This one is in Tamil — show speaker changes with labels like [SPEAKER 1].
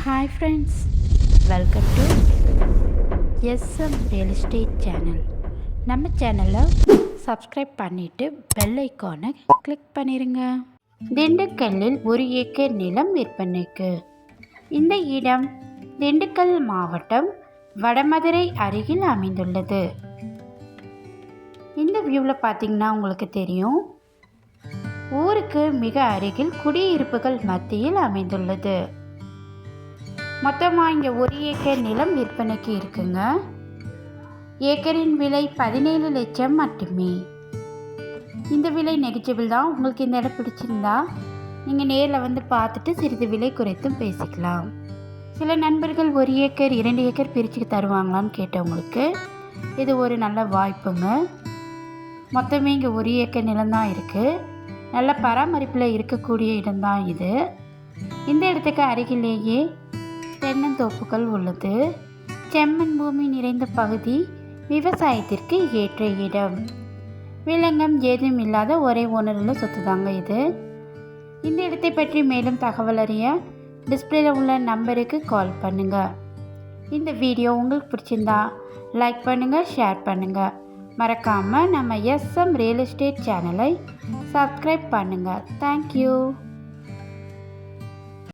[SPEAKER 1] Hi friends, welcome to SM real estate channel. நம்ம சேனலை சப்ஸ்கிரைப் பண்ணிவிட்டு பெல் ஐக்கானை கிளிக் பண்ணிடுங்க. திண்டுக்கல்லில் 1 ஏக்கர் நிலம் விற்பனைக்கு. இந்த இடம் திண்டுக்கல் மாவட்டம் வடமதுரை அருகில் அமைந்துள்ளது. இந்த வியூவில் பார்த்தீங்கன்னா உங்களுக்கு தெரியும், ஊருக்கு மிக அருகில் குடியிருப்புகள் மத்தியில் அமைந்துள்ளது. மொத்தமாக இங்கே 1 ஏக்கர் நிலம் விற்பனைக்கு இருக்குங்க. ஏக்கரின் விலை 17 லட்சம் மட்டுமே. இந்த விலை நெகிஜிபிள் தான். உங்களுக்கு இந்த இடம் பிடிச்சிருந்தா நீங்கள் நேரில் வந்து பார்த்துட்டு சிறிது விலை குறைத்தும் பேசிக்கலாம். சில நண்பர்கள் 1 ஏக்கர் 2 ஏக்கர் பிரித்து தருவாங்களான்னு கேட்டவங்களுக்கு இது ஒரு நல்ல வாய்ப்புங்க. மொத்தமே இங்கே 1 ஏக்கர் நிலம்தான் இருக்குது. நல்ல பராமரிப்பில் இருக்கக்கூடிய இடம்தான் இது. இந்த இடத்துக்கு அருகிலேயே தென்னந்தோப்புகள் உள்ளது. செம்மண் பூமி நிறைந்த பகுதி, விவசாயத்திற்கு ஏற்ற இடம். விலங்கம் ஏதும் இல்லாத ஒரே ஓனருள்ள சொத்து தாங்க இது. இந்த இடத்தை பற்றி மேலும் தகவல் அறிய டிஸ்பிளேல உள்ள நம்பருக்கு கால் பண்ணுங்கள். இந்த வீடியோ உங்களுக்கு பிடிச்சிருந்தா லைக் பண்ணுங்கள், ஷேர் பண்ணுங்கள். மறக்காமல் நம்ம எஸ்எம் ரியல் எஸ்டேட் சேனலை சப்ஸ்கிரைப் பண்ணுங்கள். தேங்க்யூ.